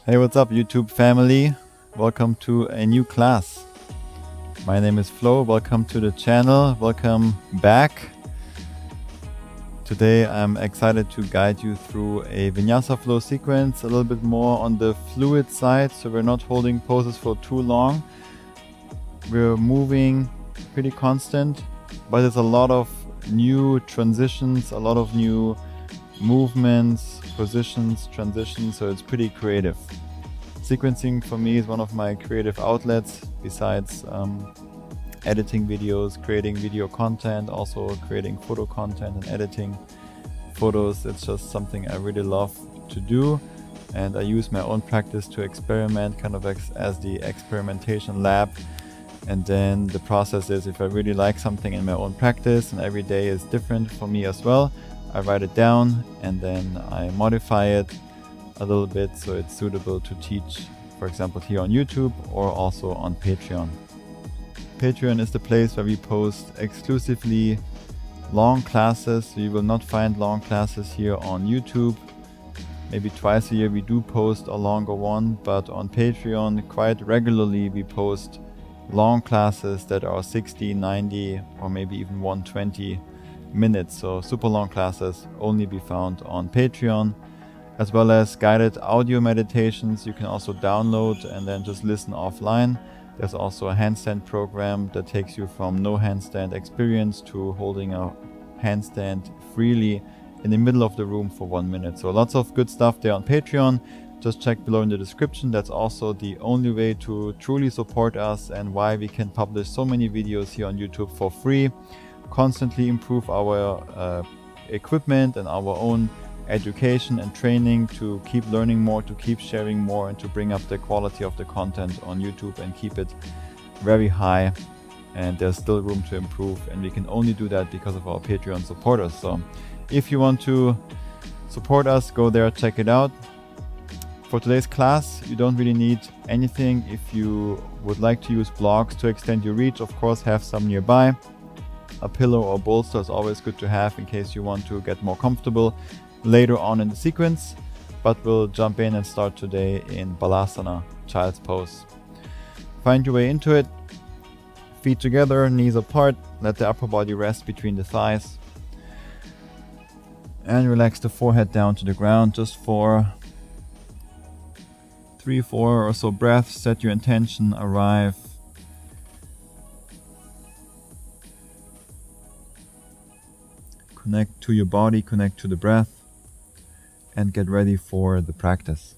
Hey, what's up, YouTube family? Welcome to a new class. My name is Flo. Welcome to the channel. Welcome back. Today I'm excited to guide you through a Vinyasa flow sequence, a little bit more on the fluid side, so we're not holding poses for too long. We're moving pretty constant, but there's a lot of new transitions, a lot of new movements, positions, transitions, so it's pretty creative. Sequencing for me is one of my creative outlets, besides editing videos, creating video content, also creating photo content and editing photos. It's just something I really love to do, and I use my own practice to experiment, kind of as the experimentation lab. And then the process is, if I really like something in my own practice, and every day is different for me as well, I write it down and then I modify it a little bit so it's suitable to teach, for example, here on YouTube or also on Patreon. Patreon is the place where we post exclusively long classes. You will not find long classes here on YouTube. Maybe twice a year we do post a longer one, but on Patreon quite regularly we post long classes that are 60, 90 or maybe even 120 minutes. So super long classes only be found on Patreon, as well as guided audio meditations you can also download and then just listen offline. There's also a handstand program that takes you from no handstand experience to holding a handstand freely in the middle of the room for 1 minute. So lots of good stuff there on Patreon. Just check below in the description. That's also the only way to truly support us and why we can publish so many videos here on YouTube for free, constantly improve our equipment and our own education and training to keep learning more, to keep sharing more, and to bring up the quality of the content on YouTube and keep it very high. And there's still room to improve, and we can only do that because of our Patreon supporters. So if you want to support us, go there, check it out. For today's class, you don't really need anything. If you would like to use blocks to extend your reach, of course have some nearby. A pillow or bolster is always good to have in case you want to get more comfortable later on in the sequence, but we'll jump in and start today in Balasana, child's pose. Find your way into it. Feet together, knees apart, let the upper body rest between the thighs, and relax the forehead down to the ground just for 3-4 or so breaths. Set your intention, arrive. Connect to your body, connect to the breath, and get ready for the practice.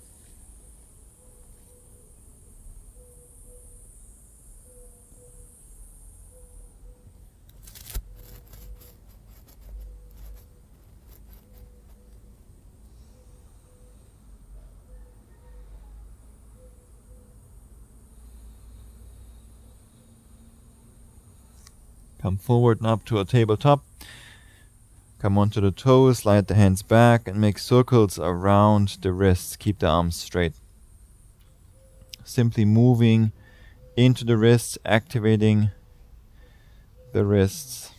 Come forward and up to a tabletop. Come onto the toes, slide the hands back and make circles around the wrists. Keep the arms straight. Simply moving into the wrists, activating the wrists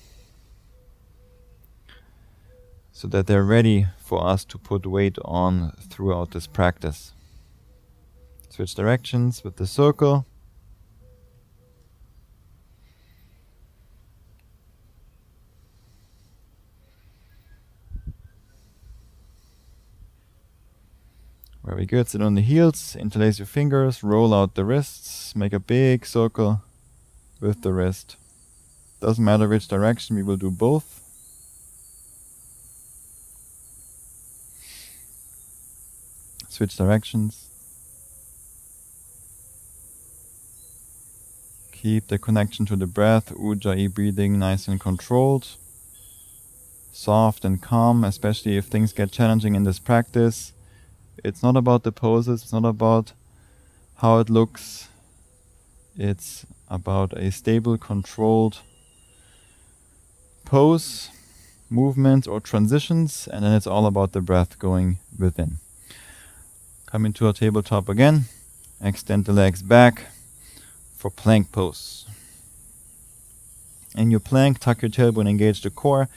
so that they're ready for us to put weight on throughout this practice. Switch directions with the circle. Very good. Sit on the heels, interlace your fingers, roll out the wrists, make a big circle with the wrist. Doesn't matter which direction, we will do both. Switch directions. Keep the connection to the breath, Ujjayi breathing nice and controlled. Soft and calm, especially if things get challenging in this practice. It's not about the poses, it's not about how it looks. It's about a stable, controlled pose, movements or transitions, and then it's all about the breath going within. Come into a tabletop again. Extend the legs back for plank pose. In your plank, tuck your tailbone, engage the core.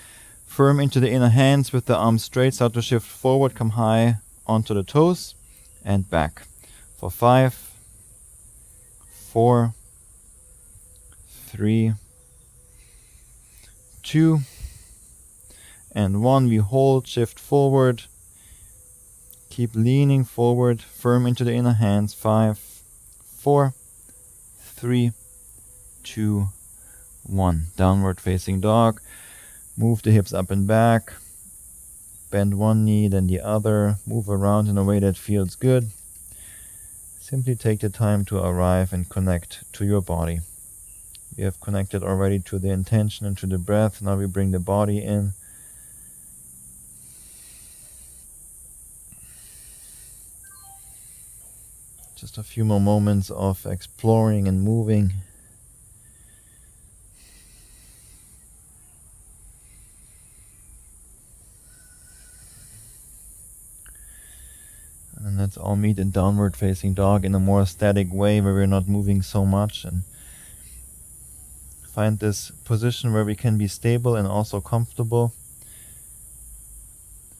Firm into the inner hands with the arms straight. Start to shift forward, come high onto the toes and back. for 5, 4, 3, 2, and 1. We hold, shift forward. Keep leaning forward, firm into the inner hands. 5, 4, 3, 2, 1. Downward facing dog. Move the hips up and back. Bend one knee, then the other. Move around in a way that feels good. Simply take the time to arrive and connect to your body. We have connected already to the intention and to the breath. Now we bring the body in. Just a few more moments of exploring and moving. And let's all meet in downward facing dog in a more static way where we're not moving so much, and find this position where we can be stable and also comfortable.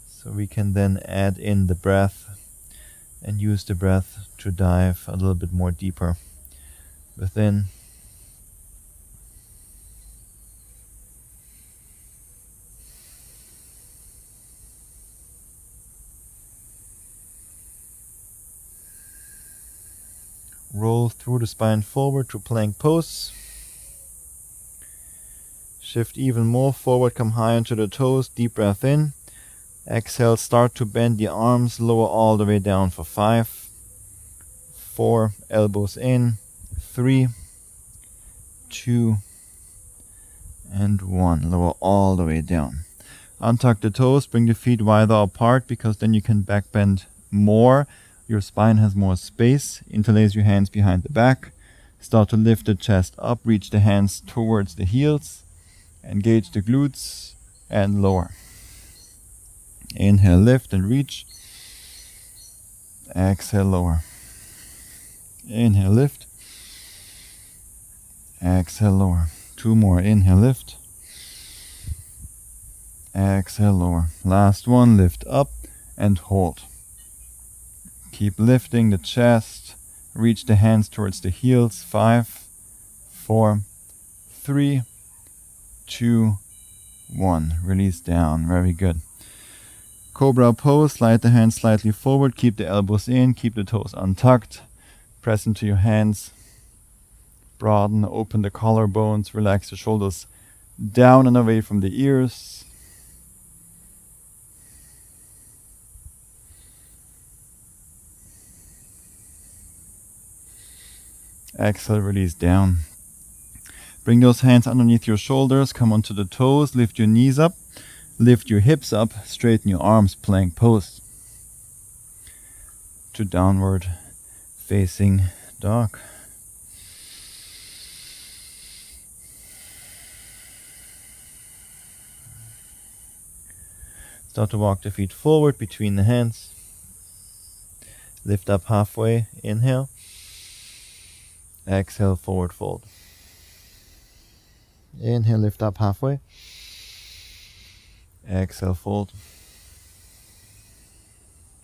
So we can then add in the breath and use the breath to dive a little bit more deeper within. Roll through the spine forward to plank pose. Shift even more forward, come high onto the toes, deep breath in. Exhale, start to bend the arms, lower all the way down for 5, 4, elbows in, 3, 2, and 1. Lower all the way down. Untuck the toes, bring the feet wider apart because then you can back bend more. Your spine has more space. Interlace your hands behind the back. Start to lift the chest up, reach the hands towards the heels. Engage the glutes and lower. Inhale, lift and reach. Exhale, lower. Inhale, lift. Exhale, lower. 2 more. Inhale, lift. Exhale, lower. Last one, lift up and hold. Keep lifting the chest. Reach the hands towards the heels. 5, 4, 3, 2, 1. Release down. Very good. Cobra pose. Slide the hands slightly forward. Keep the elbows in. Keep the toes untucked. Press into your hands. Broaden. Open the collarbones. Relax the shoulders down and away from the ears. Exhale, release down. Bring those hands underneath your shoulders. Come onto the toes. Lift your knees up. Lift your hips up. Straighten your arms. Plank pose. To downward facing dog. Start to walk the feet forward between the hands. Lift up halfway. Inhale. Exhale, forward fold. Inhale, lift up halfway. Exhale, fold.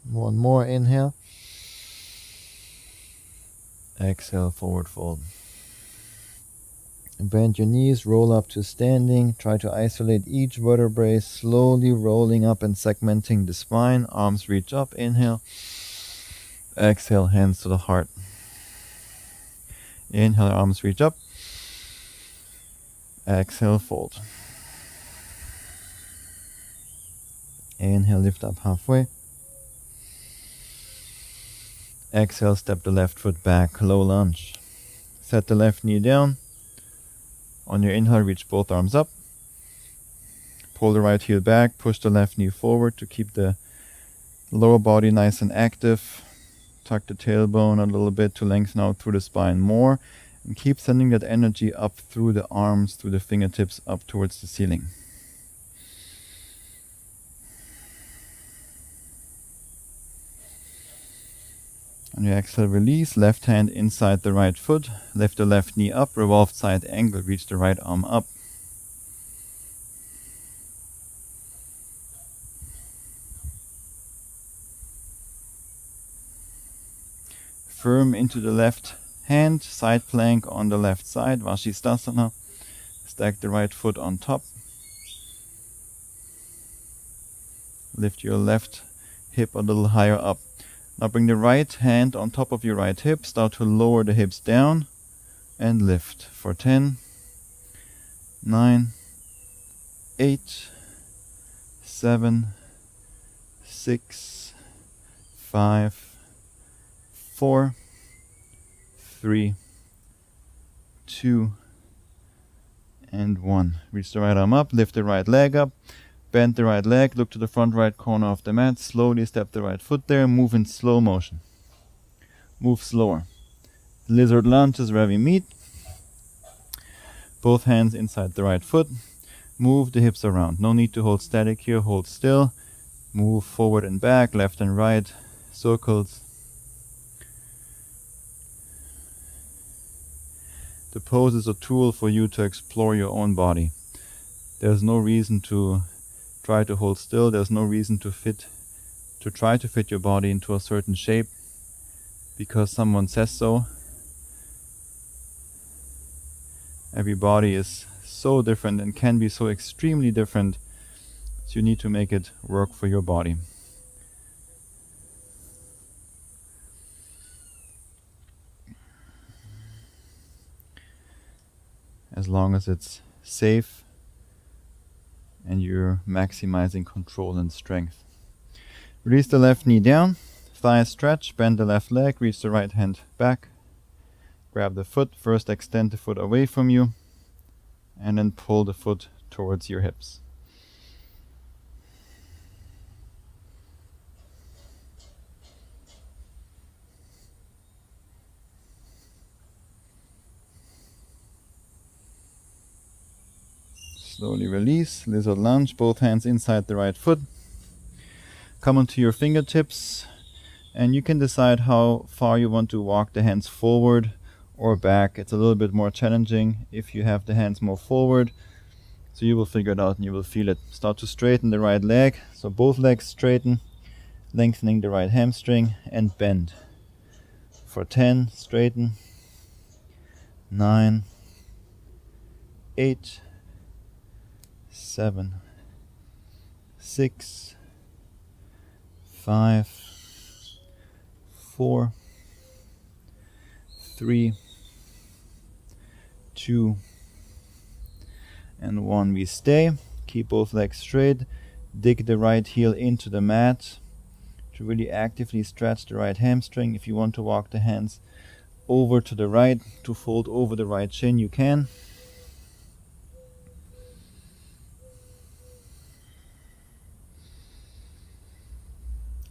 One more, inhale. Exhale, forward fold. And bend your knees, roll up to standing. Try to isolate each vertebrae, slowly rolling up and segmenting the spine. Arms reach up, inhale. Exhale, hands to the heart. Inhale, arms reach up. Exhale, fold. Inhale, lift up halfway. Exhale, step the left foot back, low lunge. Set the left knee down. On your inhale, reach both arms up. Pull the right heel back, push the left knee forward to keep the lower body nice and active. Tuck the tailbone a little bit to lengthen out through the spine more. And keep sending that energy up through the arms, through the fingertips, up towards the ceiling. On your exhale, release. Left hand inside the right foot. Lift the left knee up. Revolved side angle. Reach the right arm up. firm into the left hand, side plank on the left side, Vashisthasana. Stack the right foot on top. Lift your left hip a little higher up. Now bring the right hand on top of your right hip. Start to lower the hips down and lift for 10, 9, 8, 7, 6, 5, 4, 3, 2, and 1. Reach the right arm up, lift the right leg up, bend the right leg, look to the front right corner of the mat, slowly step the right foot there, move in slow motion. Move slower. Lizard lunge is where we meet. Both hands inside the right foot. Move the hips around. No need to hold static here, hold still. Move forward and back, left and right, circles. The pose is a tool for you to explore your own body. There's no reason to try to hold still. There's no reason to try to fit your body into a certain shape because someone says so. Every body is so different and can be so extremely different, so you need to make it work for your body. As long as it's safe and you're maximizing control and strength. Release the left knee down, thighs stretch, bend the left leg, reach the right hand back. Grab the foot, first extend the foot away from you, and then pull the foot towards your hips. Slowly release, lizard lunge, both hands inside the right foot. Come onto your fingertips, and you can decide how far you want to walk the hands forward or back. It's a little bit more challenging if you have the hands more forward, so you will figure it out and you will feel it. Start to straighten the right leg, so both legs straighten, lengthening the right hamstring, and bend. For 10, straighten, 9, 8, 7, 6, 5, 4, 3, 2, and 1. We stay. Keep both legs straight. Dig the right heel into the mat to really actively stretch the right hamstring. If you want to walk the hands over to the right to fold over the right shin, you can.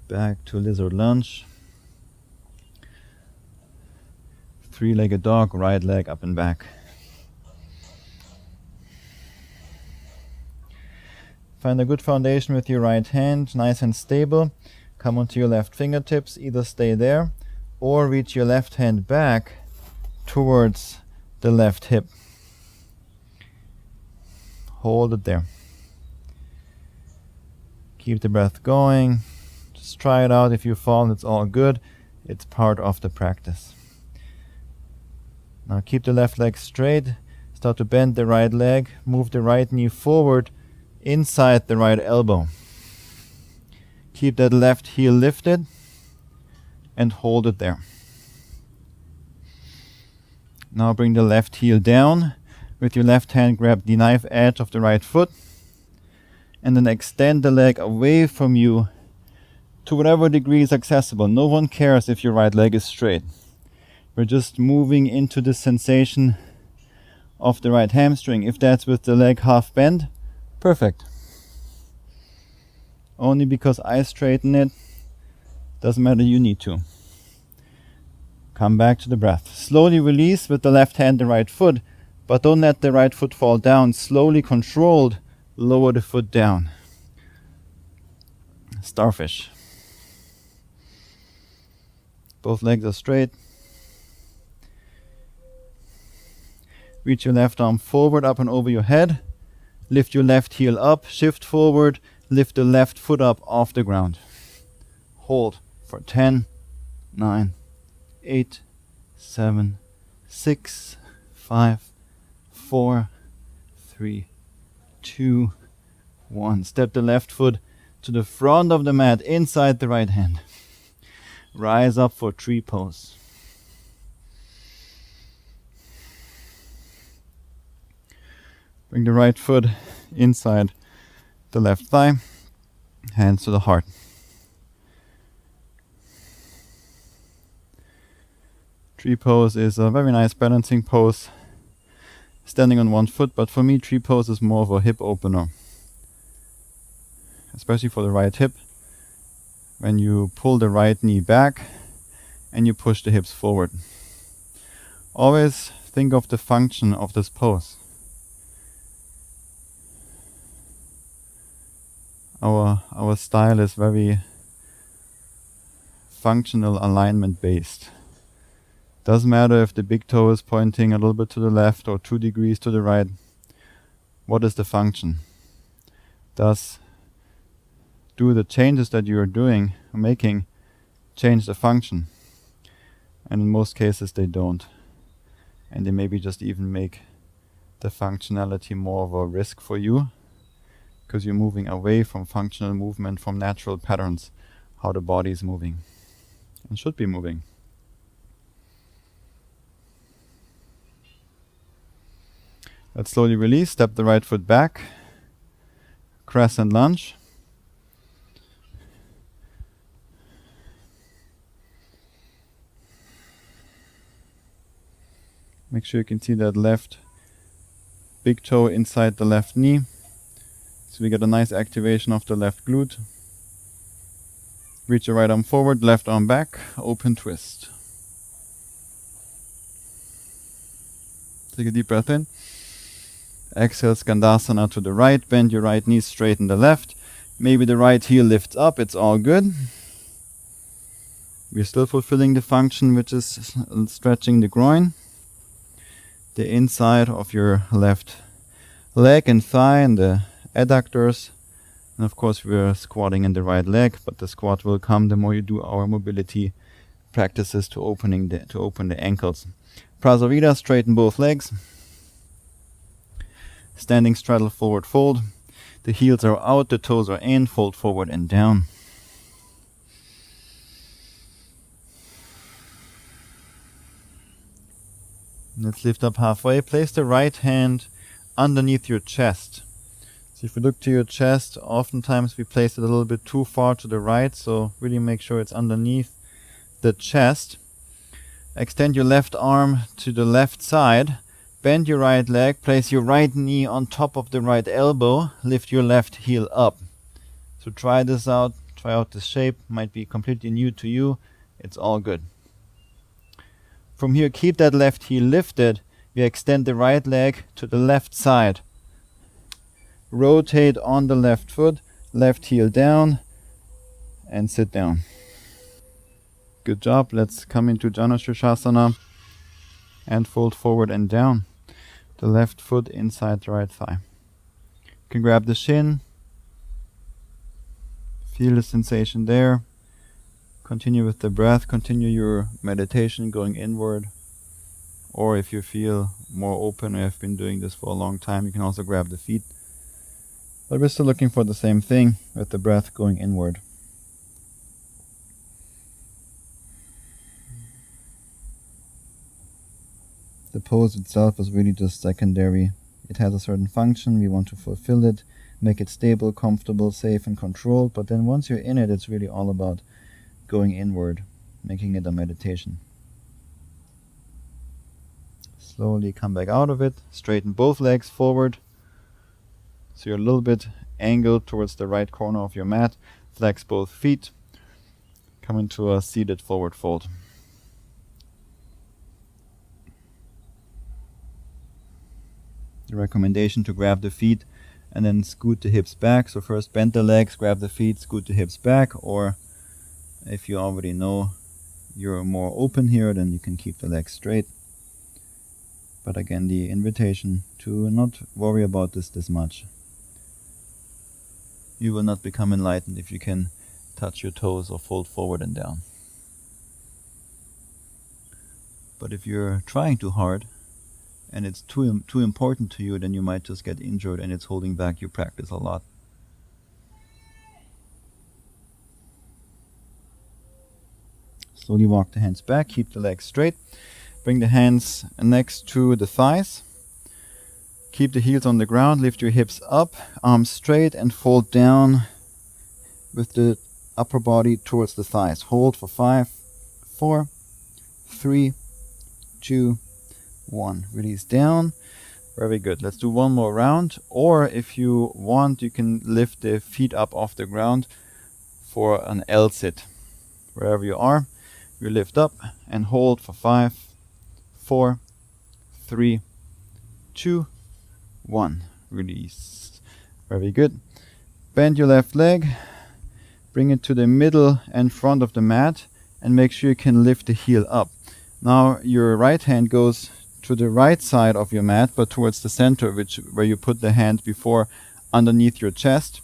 Back to lizard lunge. Three-legged dog, right leg up and back. Find a good foundation with your right hand, nice and stable. Come onto your left fingertips, either stay there or reach your left hand back towards the left hip. Hold it there. Keep the breath going. Just try it out. If you fall, it's all good. It's part of the practice. Now keep the left leg straight. Start to bend the right leg. Move the right knee forward inside the right elbow. Keep that left heel lifted and hold it there. Now bring the left heel down. With your left hand, grab the knife edge of the right foot and then extend the leg away from you to whatever degree is accessible. No one cares if your right leg is straight. We're just moving into the sensation of the right hamstring. If that's with the leg half bent, perfect. Only because I straighten it, doesn't matter, you need to. Come back to the breath. Slowly release with the left hand, the right foot, but don't let the right foot fall down. Slowly controlled, lower the foot down. Starfish. Both legs are straight. Reach your left arm forward, up and over your head. Lift your left heel up, shift forward, lift the left foot up off the ground. Hold for 10, 9, 8, 7, 6, 5, 4, 3, 2, 1. Step the left foot to the front of the mat, inside the right hand. Rise up for tree pose. Bring the right foot inside the left thigh, hands to the heart. Tree pose is a very nice balancing pose, standing on one foot, but for me tree pose is more of a hip opener, especially for the right hip. When you pull the right knee back and you push the hips forward. Always think of the function of this pose. Our style is very functional alignment based. Doesn't matter if the big toe is pointing a little bit to the left or 2 degrees to the right. What is the function? Do the changes that you are making change the function? And in most cases they don't. And they maybe just even make the functionality more of a risk for you, because you're moving away from functional movement, from natural patterns, how the body is moving and should be moving. Let's slowly release, step the right foot back, crescent lunge. Make sure you can see that left big toe inside the left knee. So we get a nice activation of the left glute. Reach your right arm forward, left arm back, open twist. Take a deep breath in. Exhale, Skandasana to the right. Bend your right knee, straighten the left. Maybe the right heel lifts up, it's all good. We're still fulfilling the function, which is stretching the groin. The inside of your left leg and thigh and the adductors. And of course we're squatting in the right leg, but the squat will come the more you do our mobility practices to open the ankles. Prasarita, straighten both legs. Standing straddle forward fold. The heels are out, the toes are in, fold forward and down. Let's lift up halfway. Place the right hand underneath your chest. So if you look to your chest, oftentimes we place it a little bit too far to the right, so really make sure it's underneath the chest. Extend your left arm to the left side. Bend your right leg. Place your right knee on top of the right elbow. Lift your left heel up. So try this out. Try out this shape. Might be completely new to you. It's all good. From here, keep that left heel lifted. We extend the right leg to the left side. Rotate on the left foot, left heel down, and sit down. Good job. Let's come into Janu Sirsasana and fold forward and down. The left foot inside the right thigh. You can grab the shin. Feel the sensation there. Continue with the breath. Continue your meditation going inward. Or if you feel more open or have been doing this for a long time, you can also grab the feet. But we're still looking for the same thing with the breath going inward. The pose itself is really just secondary. It has a certain function. We want to fulfill it, make it stable, comfortable, safe, and controlled. But then once you're in it, it's really all about going inward, making it a meditation. Slowly come back out of it. Straighten both legs forward. So you're a little bit angled towards the right corner of your mat. Flex both feet. Come into a seated forward fold. The recommendation to grab the feet and then scoot the hips back. So first bend the legs, grab the feet, scoot the hips back. Or if you already know you're more open here, then you can keep the legs straight. But again, the invitation to not worry about this much. You will not become enlightened if you can touch your toes or fold forward and down. But if you're trying too hard and it's too important to you, then you might just get injured and it's holding back your practice a lot. Slowly walk the hands back, keep the legs straight. Bring the hands next to the thighs. Keep the heels on the ground, lift your hips up, arms straight, and fold down with the upper body towards the thighs. Hold for 5, 4, 3, 2, 1. Release down. Very good. Let's do one more round. Or if you want, you can lift the feet up off the ground for an L-sit. Wherever you are, you lift up and hold for 5, 4, 3, 2, 1. Release. Very good. Bend your left leg. Bring it to the middle and front of the mat and make sure you can lift the heel up. Now your right hand goes to the right side of your mat, but towards the center, where you put the hand before underneath your chest.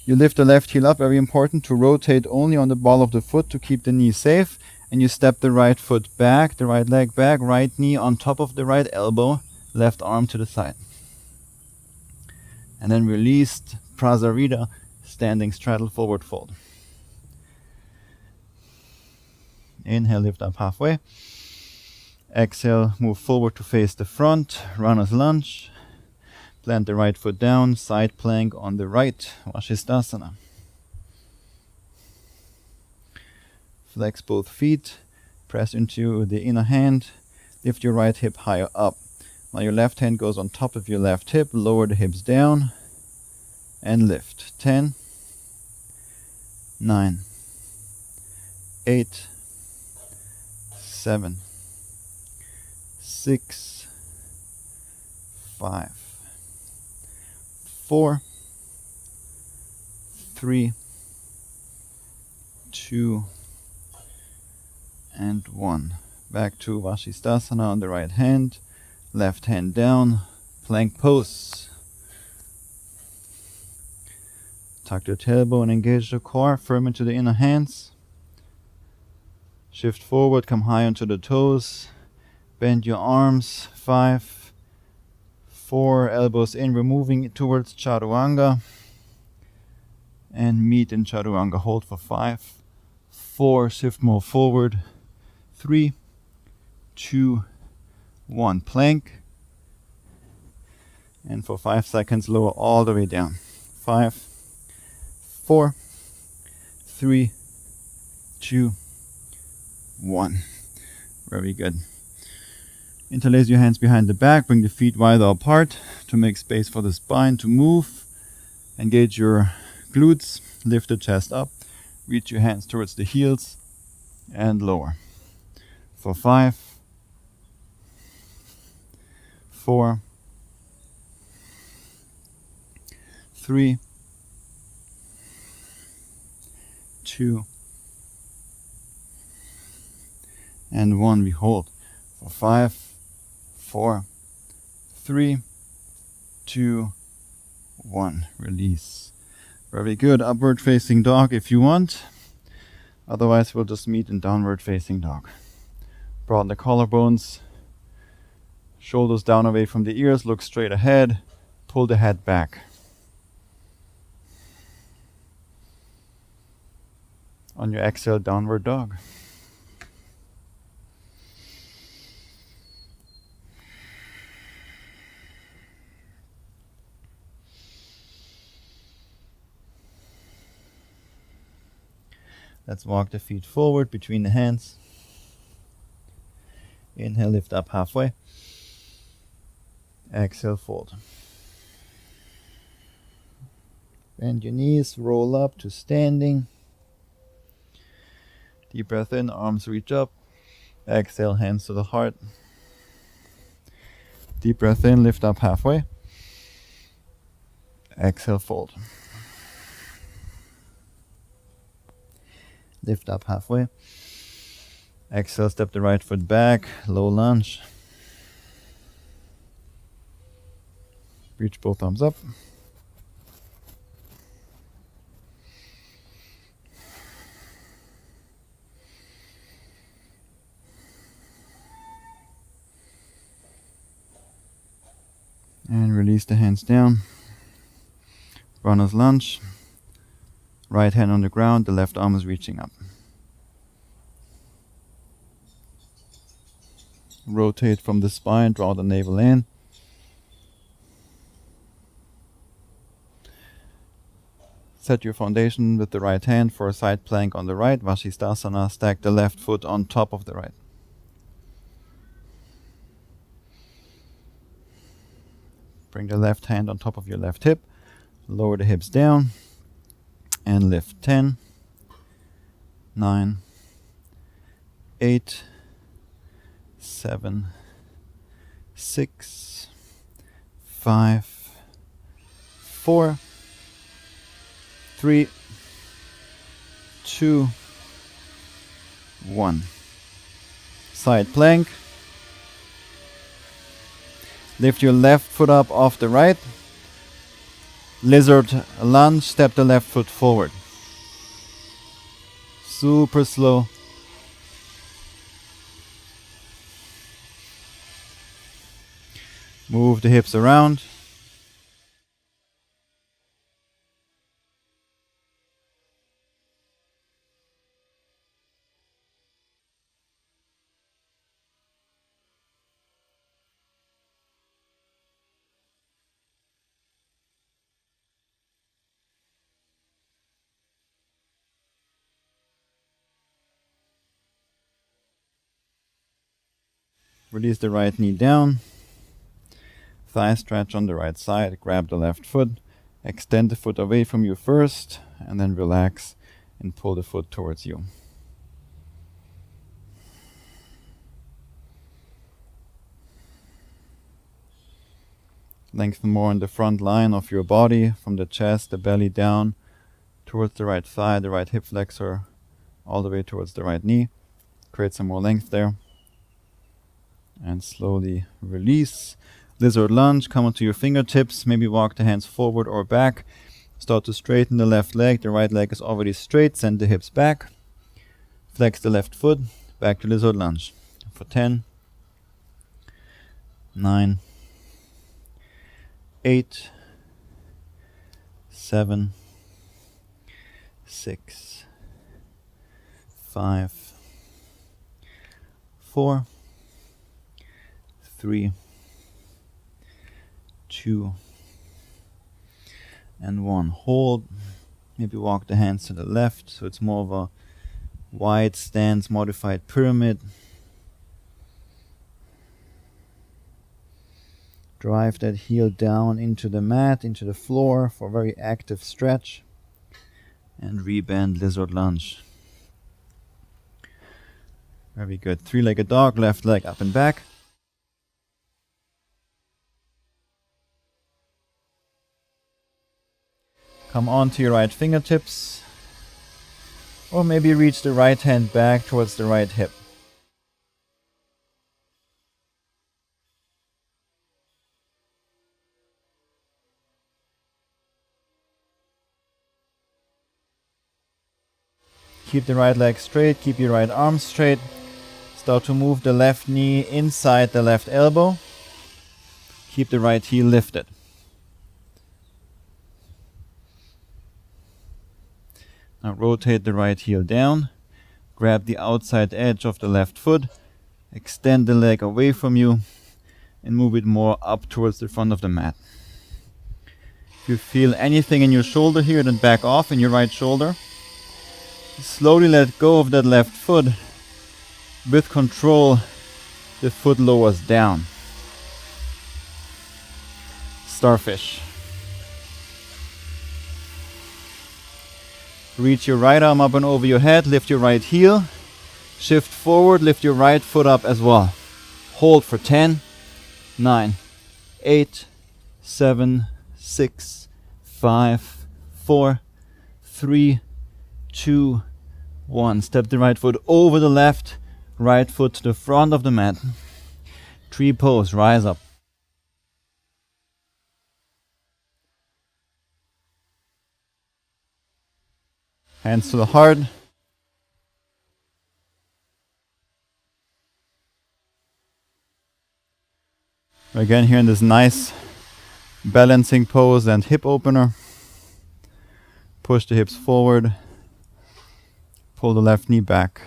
You lift the left heel up, very important to rotate only on the ball of the foot to keep the knee safe. And you step the right foot back, the right leg back, right knee on top of the right elbow, left arm to the side. And then released Prasarita, standing straddle forward fold. Inhale, lift up halfway. Exhale, move forward to face the front, runner's lunge. Plant the right foot down, side plank on the right, Vashisthasana. Flex both feet, press into the inner hand, lift your right hip higher up. Now your left hand goes on top of your left hip, lower the hips down, and lift. 10, 9, 8, 7, 6, 5, 4, 3, 2, and 1. Back to Vashisthasana on the right hand, left hand down, plank pose. Tuck your tailbone, engage the core, firm into the inner hands. Shift forward, come high onto the toes. Bend your arms, 5, 4, elbows in, we're moving towards Chaturanga. And meet in Chaturanga, hold for 5, 4, shift more forward, 3, 2, 1, plank. And for 5 seconds, lower all the way down. 5, 4, 3, 2, 1. Very good. Interlace your hands behind the back, bring the feet wider apart to make space for the spine to move. Engage your glutes, lift the chest up, reach your hands towards the heels and lower. For 5, 4, 3, 2, and 1. We hold. For 5, 4, 3, 2, 1. Release. Very good. Upward facing dog if you want. Otherwise, we'll just meet in downward facing dog. Broaden the collarbones. Shoulders down away from the ears. Look straight ahead. Pull the head back. On your exhale, downward dog. Let's walk the feet forward between the hands. Inhale, lift up halfway. Exhale, fold. Bend your knees, roll up to standing. Deep breath in, arms reach up. Exhale, hands to the heart. Deep breath in, lift up halfway. Exhale, fold. Lift up halfway. Exhale, step the right foot back, low lunge. Reach both arms up. And release the hands down. Runner's lunge. Right hand on the ground, the left arm is reaching up. Rotate from the spine, draw the navel in. Set your foundation with the right hand for a side plank on the right. Vashisthasana, stack the left foot on top of the right. Bring the left hand on top of your left hip. Lower the hips down. And lift. 10, 9, 8, 7, 6, 5, 4, 3, 2, 1. Side plank. Lift your left foot up off the right. Lizard lunge, step the left foot forward. Super slow. Move the hips around. Release the right knee down. Thigh stretch on the right side. Grab the left foot. Extend the foot away from you first, and then relax and pull the foot towards you. Lengthen more in the front line of your body, from the chest, the belly down, towards the right thigh, the right hip flexor, all the way towards the right knee. Create some more length there. And slowly release. Lizard lunge, come onto your fingertips, maybe walk the hands forward or back. Start to straighten the left leg, the right leg is already straight, send the hips back. Flex the left foot, back to lizard lunge. For 10, 9, 8, 7, 6, 5, 4, 3, 2, and 1. Hold. Maybe walk the hands to the left, so it's more of a wide stance, modified pyramid. Drive that heel down into the mat, into the floor for a very active stretch. And rebend lizard lunge. Very good. Three-legged dog, left leg up and back. Come onto your right fingertips. Or maybe reach the right hand back towards the right hip. Keep the right leg straight, keep your right arm straight. Start to move the left knee inside the left elbow. Keep the right heel lifted. Now rotate the right heel down. Grab the outside edge of the left foot. Extend the leg away from you and move it more up towards the front of the mat. If you feel anything in your shoulder here, then back off in your right shoulder. Slowly let go of that left foot. With control, the foot lowers down. Starfish. Reach your right arm up and over your head, lift your right heel. Shift forward, lift your right foot up as well. Hold for 10, 9, 8, 7, 6, 5, 4, 3, 2, 1. Step the right foot over the left, right foot to the front of the mat. Tree pose, rise up. Hands to the heart. Again, here in this nice Balancing pose and hip opener. Push the hips forward. Pull the left knee back.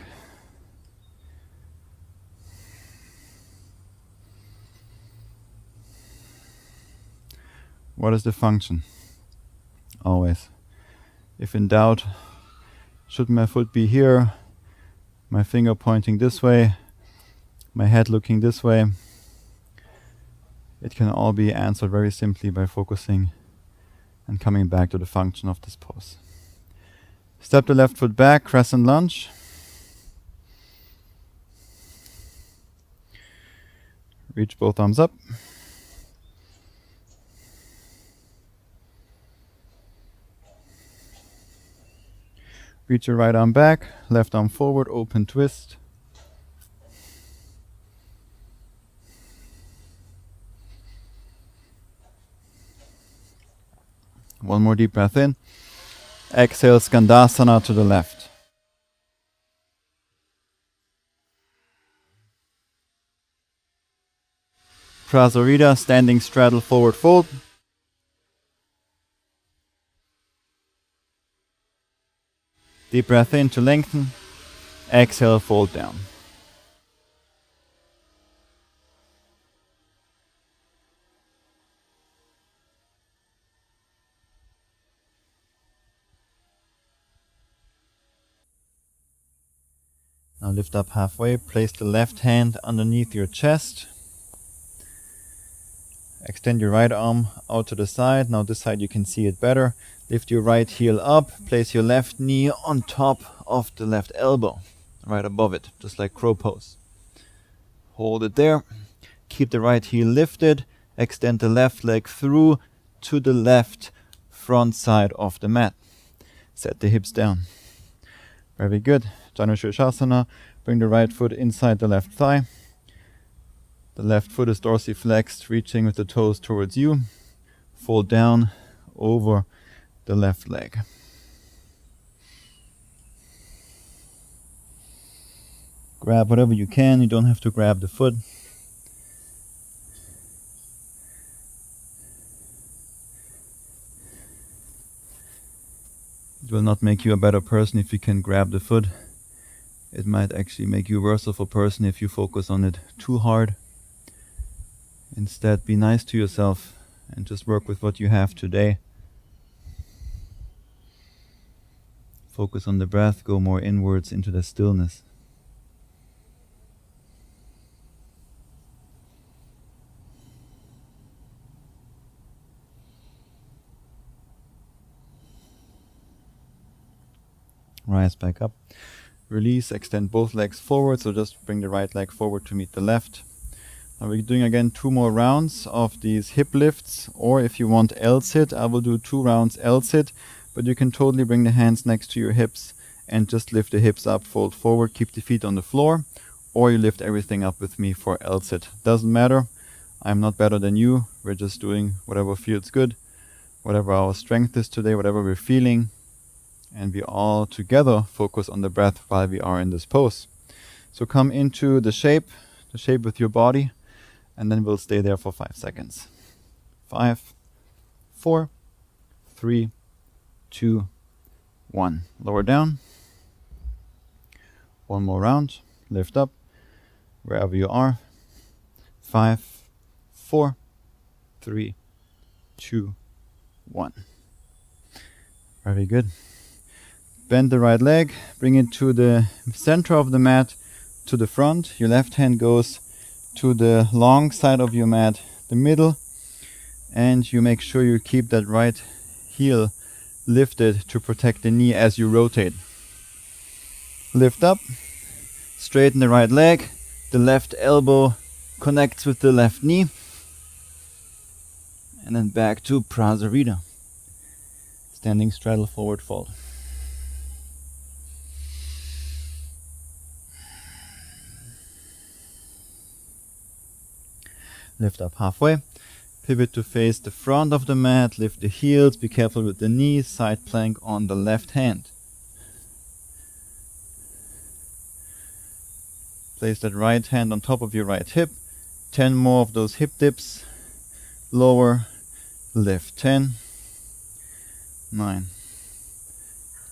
What is the function? Always. If in doubt, should my foot be here? My finger pointing this way? My head looking this way? It can all be answered very simply by focusing and coming back to the function of this pose. Step the left foot back, crescent lunge. Reach both arms up. Reach your right arm back, left arm forward, open twist. One more deep breath in. Exhale, Skandasana to the left. Prasarita, standing straddle forward fold. Deep breath in to lengthen. Exhale, fold down. Now lift up halfway, place the left hand underneath your chest. Extend your right arm out to the side. Now this side you can see it better. Lift your right heel up, place your left knee on top of the left elbow, right above it, just like crow pose. Hold it there. Keep the right heel lifted. Extend the left leg through to the left front side of the mat. Set the hips down. Very good. Janu Shirshasana. Bring the right foot inside the left thigh. The left foot is dorsiflexed, reaching with the toes towards you. Fold down over the left leg. Grab whatever you can. You don't have to grab the foot. It will not make you a better person if you can grab the foot. It might actually make you a worse of a person if you focus on it too hard. Instead, be nice to yourself and just work with what you have today. Focus on the breath, go more inwards into the stillness. Rise back up. Release, extend both legs forward, so just bring the right leg forward to meet the left. Now we're doing again 2 more rounds of these hip lifts, or if you want L-sit, I will do 2 rounds L-sit, but you can totally bring the hands next to your hips and just lift the hips up, fold forward, keep the feet on the floor, or you lift everything up with me for L-sit. Doesn't matter, I'm not better than you, we're just doing whatever feels good, whatever our strength is today, whatever we're feeling, and we all together focus on the breath while we are in this pose. So come into the shape with your body, and then we'll stay there for 5 seconds. 5, 4, 3, 2, 1. Lower down. One more round. Lift up wherever you are. 5, 4, 3, 2, 1. Very good. Bend the right leg, bring it to the center of the mat, to the front. Your left hand goes to the long side of your mat, the middle, and you make sure you keep that right heel lifted to protect the knee as you rotate. Lift up, straighten the right leg, the left elbow connects with the left knee, and then back to Prasarita. Standing straddle forward fold. Lift up halfway, pivot to face the front of the mat, lift the heels, be careful with the knees, side plank on the left hand. Place that right hand on top of your right hip, 10 more of those hip dips, lower, lift. 10, 9,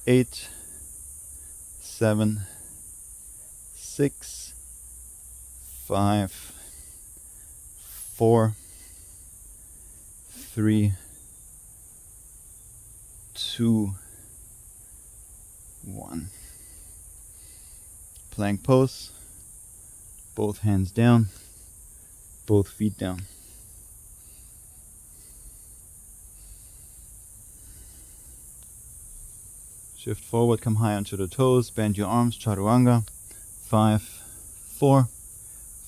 8, 7, 6, 5, 4, 3, 2, 1. Plank pose. Both hands down, both feet down. Shift forward, come high onto the toes, bend your arms, chaturanga. 5, 4,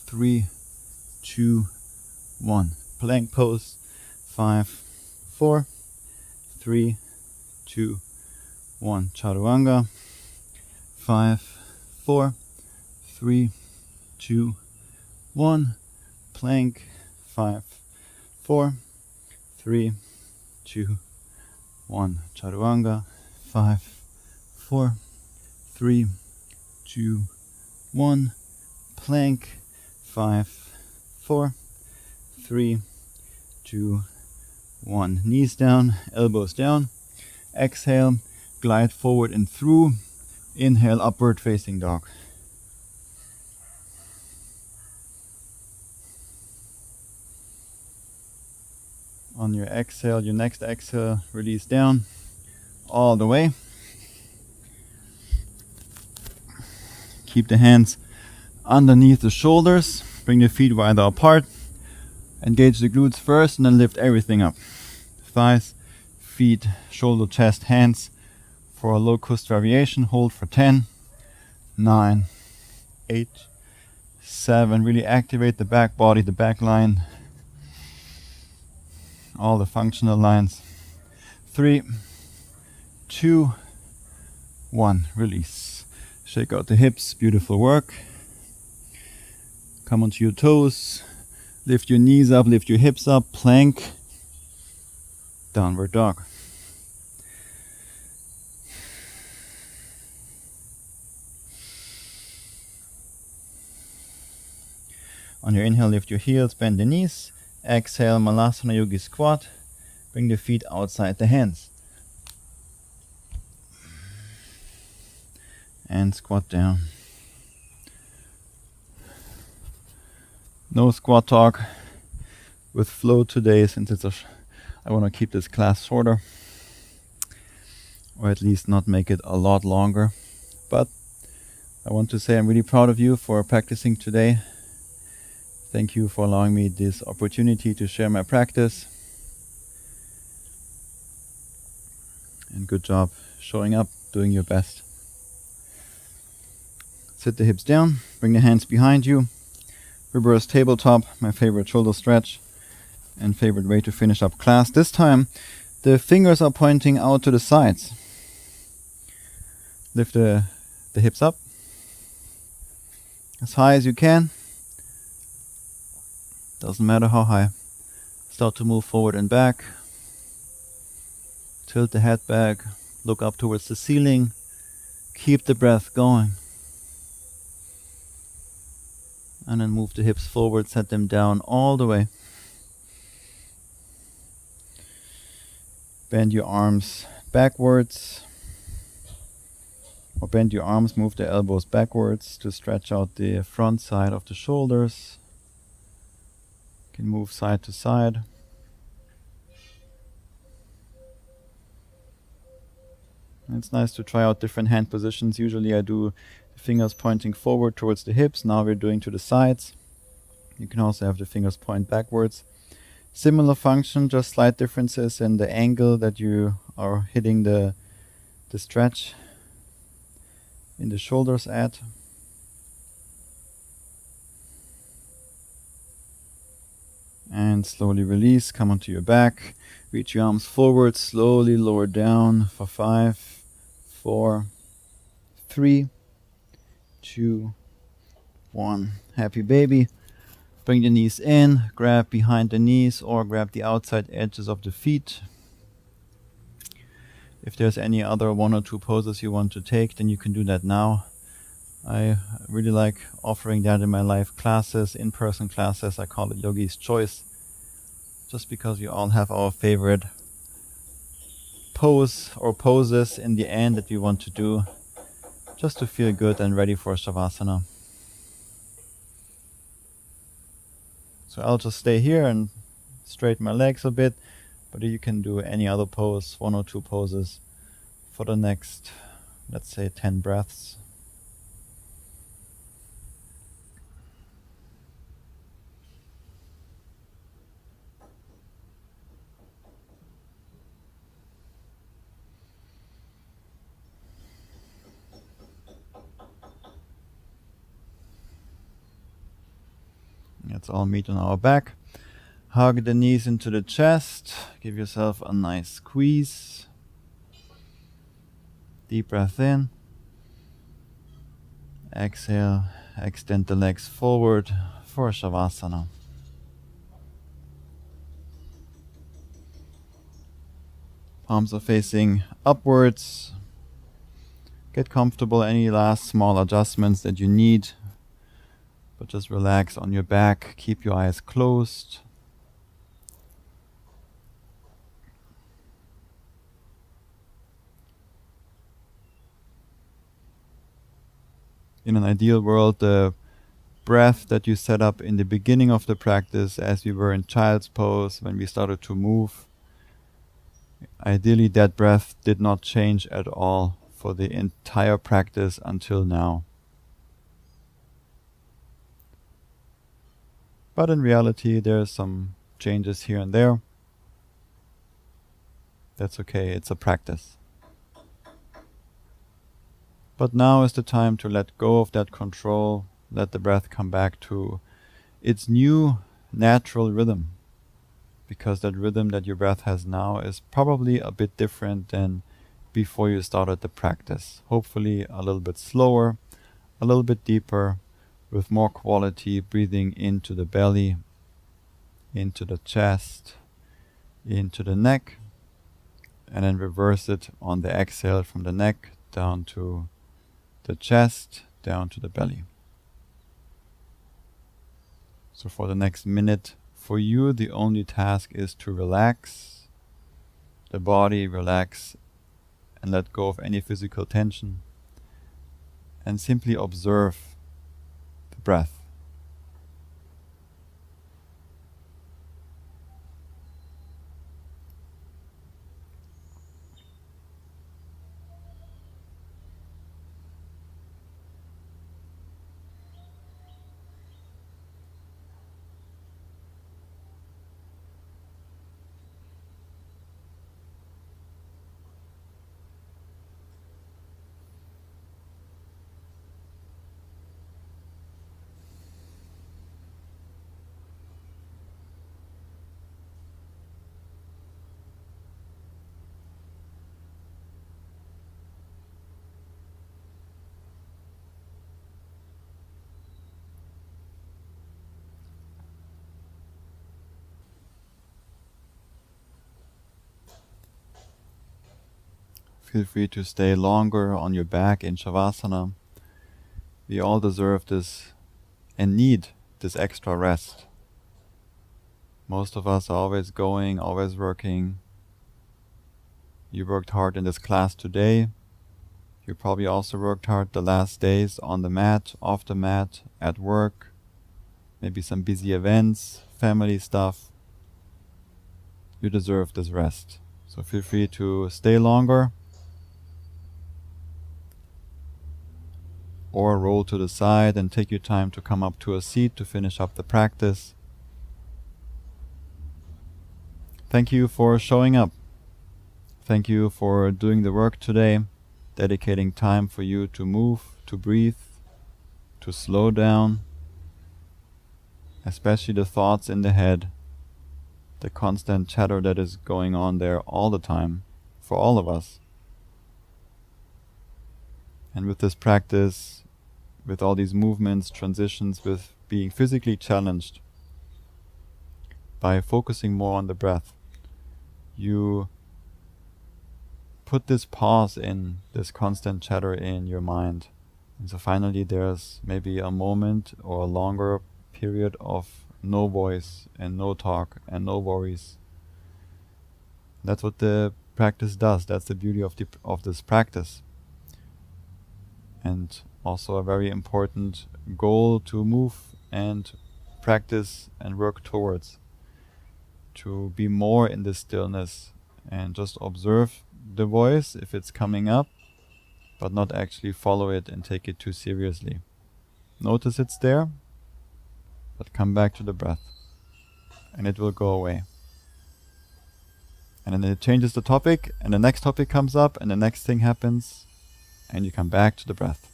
3, 2, 1. Plank pose. 5, 4, 3, 2, 1. Chaturanga. 5, 4, 3, 2, 1. Plank. 5, 4, 3, 2, 1. Chaturanga. 5, 4, 3, 2, 1. Plank. 5, 4, 3, 2, 1. Knees down, elbows down. Exhale, glide forward and through. Inhale, upward facing dog. On your exhale, your next exhale, release down all the way. Keep the hands underneath the shoulders. Bring the feet wider apart. Engage the glutes first and then lift everything up. Thighs, feet, shoulder, chest, hands. For a low twist variation, hold for 10, 9, 8, 7. Really activate the back body, the back line. All the functional lines. 3, 2, 1. Release. Shake out the hips. Beautiful work. Come onto your toes. Lift your knees up, lift your hips up. Plank. Downward dog. On your inhale, lift your heels, bend the knees. Exhale, Malasana Yogi squat. Bring the feet outside the hands. And squat down. No squat talk with flow today, since I want to keep this class shorter, or at least not make it a lot longer. But I want to say I'm really proud of you for practicing today. Thank you for allowing me this opportunity to share my practice. And good job showing up, doing your best. Sit the hips down, bring the hands behind you. Reverse tabletop, my favorite shoulder stretch and favorite way to finish up class. This time, the fingers are pointing out to the sides. Lift the hips up as high as you can. Doesn't matter how high. Start to move forward and back. Tilt the head back. Look up towards the ceiling. Keep the breath going. And then move the hips forward, set them down all the way. Bend your arms backwards. Or bend your arms, move the elbows backwards to stretch out the front side of the shoulders. You can move side to side. And it's nice to try out different hand positions. Usually I do the fingers pointing forward towards the hips. Now we're doing to the sides. You can also have the fingers point backwards. Similar function, just slight differences in the angle that you are hitting the stretch in the shoulders at. And slowly release, come onto your back. Reach your arms forward, slowly lower down for 5, 4, 3, 2, 1. Happy baby. Bring the knees in, grab behind the knees or grab the outside edges of the feet. If there's any other 1 or 2 poses you want to take, then you can do that now. I really like offering that in my live classes, in-person classes. I call it Yogi's Choice. just because we all have our favorite pose or poses in the end that we want to do, just to feel good and ready for Shavasana. So I'll just stay here and straighten my legs a bit, but you can do any other pose, 1 or 2 poses for the next, let's say, 10 breaths. Let's all meet on our back. Hug the knees into the chest. Give yourself a nice squeeze. Deep breath in. Exhale. Extend the legs forward for Shavasana. Palms are facing upwards. Get comfortable. Any last small adjustments that you need. But just relax on your back. Keep your eyes closed. In an ideal world, the breath that you set up in the beginning of the practice, as we were in child's pose, when we started to move, ideally that breath did not change at all for the entire practice until now. But in reality, there are some changes here and there. That's okay, it's a practice. But now is the time to let go of that control, let the breath come back to its new natural rhythm. Because that rhythm that your breath has now is probably a bit different than before you started the practice. Hopefully a little bit slower, a little bit deeper, with more quality, breathing into the belly, into the chest, into the neck, and then reverse it on the exhale from the neck down to the chest, down to the belly. So for the next minute, for you, the only task is to relax the body, relax and let go of any physical tension, and simply observe the breath. Feel free to stay longer on your back in Shavasana. We all deserve this and need this extra rest. Most of us are always going, always working. You worked hard in this class today. You probably also worked hard the last days on the mat, off the mat, at work. Maybe some busy events, family stuff. You deserve this rest. So feel free to stay longer, or roll to the side and take your time to come up to a seat to finish up the practice. Thank you for showing up. Thank you for doing the work today, dedicating time for you to move, to breathe, to slow down, especially the thoughts in the head, the constant chatter that is going on there all the time for all of us. And with this practice, with all these movements, transitions, with being physically challenged, by focusing more on the breath, you put this pause in this constant chatter in your mind. And so finally there's maybe a moment or a longer period of no voice and no talk and no worries. That's what the practice does. That's the beauty of this practice. And also a very important goal to move and practice and work towards. To be more in this stillness and just observe the voice if it's coming up, but not actually follow it and take it too seriously. Notice it's there, but come back to the breath, and it will go away. And then it changes the topic, and the next topic comes up, and the next thing happens, and you come back to the breath.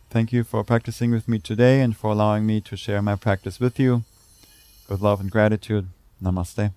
Thank you for practicing with me today and for allowing me to share my practice with you. With love and gratitude, Namaste.